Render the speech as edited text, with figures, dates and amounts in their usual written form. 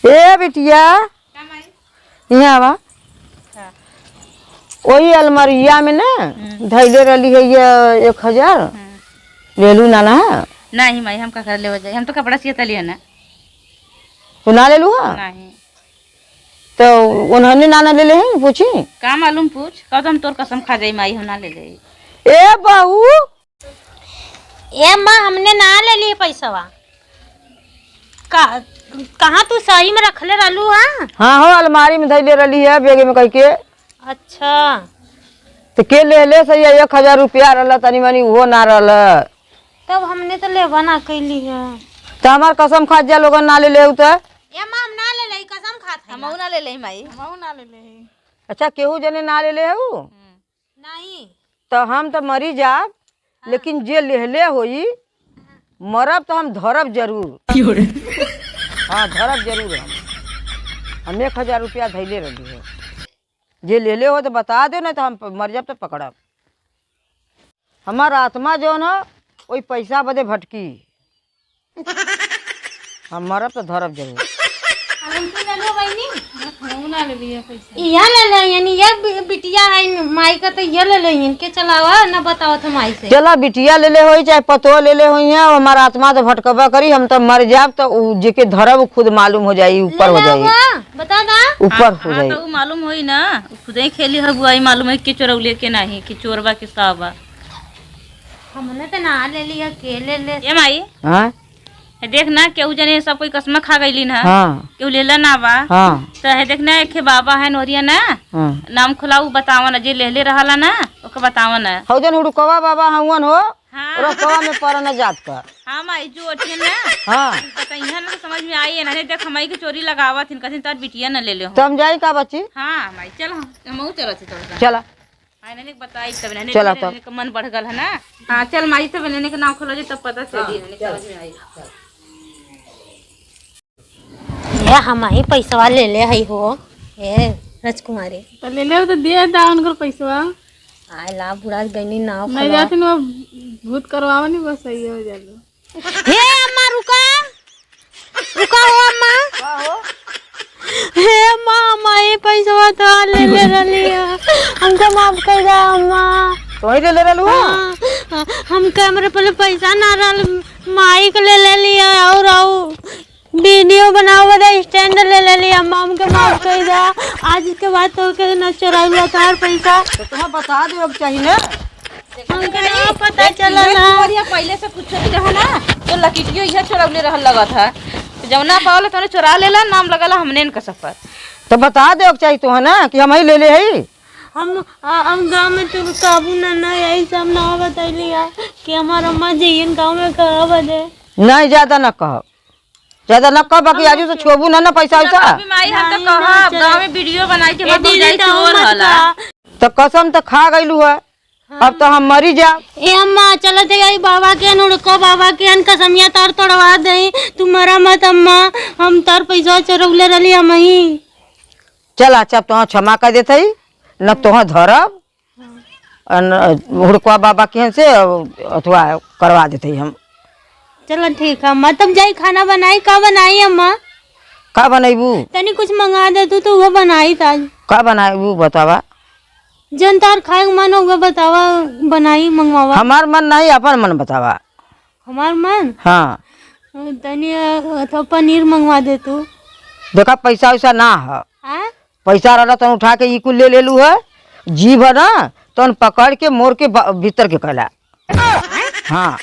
ए बिटिया यहाँ आवा। वही अलमारिया में ना धैले रही है ये 1000 ले लू नाना है। नहीं माई हम का कर ले हो जाए, हम तो कपड़ा सियता लिया ना। तो ना ले लू? नहीं तो उन्होंने नाना ले ले हैं पूछी का मालूम, पूछ कह तो हम तोर कसम खा जाई माई हम ना ले ले। ए बहू ए माँ हमने ना ले लिए पैसा कहाँ तू सही में रखले रहलू? हाँ हो अलमारी में धैले रही है बेगे में कह के। अच्छा तो के ले सही 1000 रुपया रहा तनी मनी वो ना रहा। तब हमने तो लेवा ना कैली है। तो हमार कसम खा जा लोग ना ले ले तो ये माँ हम ना ले ले कसम खाते हम ना ले ले माई, हम ना ले ले। अच्छा केहू जने ना ले ले नहीं तो हम तो मरी जाब, लेकिन जे लेहले होई मरब तो हम धरब जरूर। हाँ धरब जरूर। हम 1000 रुपया धैले रही है। जे ले ले हो तो बता दे, नहीं तो हम मर जाब तो पकड़ब। हमार आत्मा जो न वही पैसा बदे भटकी। हम मरब तो धरब जरूर। यहाँ ले ले यानी ये बिटिया है माई का, तो ये ले ले इनके चलावा ना बताओ तो माई से। चला बिटिया ले ले होई चाहे पतो ले ले होई है, हमारा आत्मा तो भटकबा करी। हम तो मर जाब तो जेके धरब खुद मालूम हो जाई, ऊपर हो जाई, बता दा ऊपर हो जाई। तो मालूम होई ना, खुद ही खेली है बुआई, मालूम है कि चोरौले के नहीं कि चोरबा के साबा। हमने तो ना ले लिया के ले ले। ये माई हाँ देख ना केहू जने सब कोई कसम खा गईली ना, हाँ केहू लेला ना बा। हाँ तो है देख ना एक बाबा है नोरिया ना, हाँ नाम खुलाऊ बतावा ना, जे लेले रहला ना ओके बतावा ना। हौजन हुड़कवा बाबा हवन हो हाँ रकवा में परन जात का। हाँ माई जो अठियन ना हाँ बताइए ना, तो समझ में आई है ना। देख हमारी की चोरी लगावा थिन कथिन तार बिटिया ना ले ले हो। तब जाई का बच्ची। हाँ माई चल हम चलो थी चला मैंने बताई तब ने चला तब। का मन बढ़ गल है ना। हाँ चल माई तब ने के नाम खोलो तब पता चली समझ में आई। ये हमारी पैसा ले ले हई हो ए राजकुमारी तो ले ले तो दे दा उनको पैसा। आय ला बुढ़ा गनी नाव नहीं जाती ना भूत करवावा नहीं, बस सही हो जाएगा। हे अम्मा रुका रुका हो अम्मा। हे माँ माई पैसा तो ले ले रही है, हमको माफ कर दे अम्मा। तो ही ले ले लू। हम कैमरे पर पैसा ना रल माई को ले लिया और वीडियो बनाओ बता स्टैंड ले लिया। अम्मा हमके माफ कर दे, आज के बाद तो के न चुराइला तार पैसा। तो तुम्हें बता दे अब चाहिए ना, हमके ना पता चला ना। बढ़िया पहले से कुछ भी रहा ना तो लकीटियो यह चोरौले रहल लगा था, तो जब ना पावल तो चुरा लेला, नाम लगला हमने इनका सफर। तो बता दे अब चाहिए तो है ना कि हम ही ले ले है। हम गाँव में तो काबू ना यही सब ना बतैलिया कि हमारा अम्मा जइयन गाँव में कहा बदे। नहीं ज्यादा न कह, ज्यादा न कह, बाकी आजू से छोबू ना ना पैसा वैसा। अभी माई हम तो कहा गांव में वीडियो बनाई के बाद जाई चोर हला। तो कसम तो खा गईलू है, अब तो हम मरी जा। ए अम्मा चलो ते आई बाबा के नुड़को बाबा के अन कसमिया तार तोड़वा दे, तू मरा मत अम्मा, हम तार पैसा चोरौले रली हम ही। चल अच्छा तो क्षमा कर देते ही न तो धरब हुड़कवा बाबा के से अथवा करवा देते ही हम। चलो ठीक है अम्मा, तब जाई खाना बनाई का बनाई अम्मा? का बनाईबू? तनी कुछ मंगा दे तू वो बनाई था। का बनाईबू बतावा? जन तार खाए मन होगा बतावा, बनाई मंगवावा। हमार मन नहीं अपन मन बतावा। हमार मन? हाँ तनी अथवा पनीर मंगवा दे तू। देखा पैसा वैसा ना है, पैसा रहा तो उठा के इकुल ले लू है, जीभ है ना तो पकड़ के मोर के भीतर के कहला। हाँ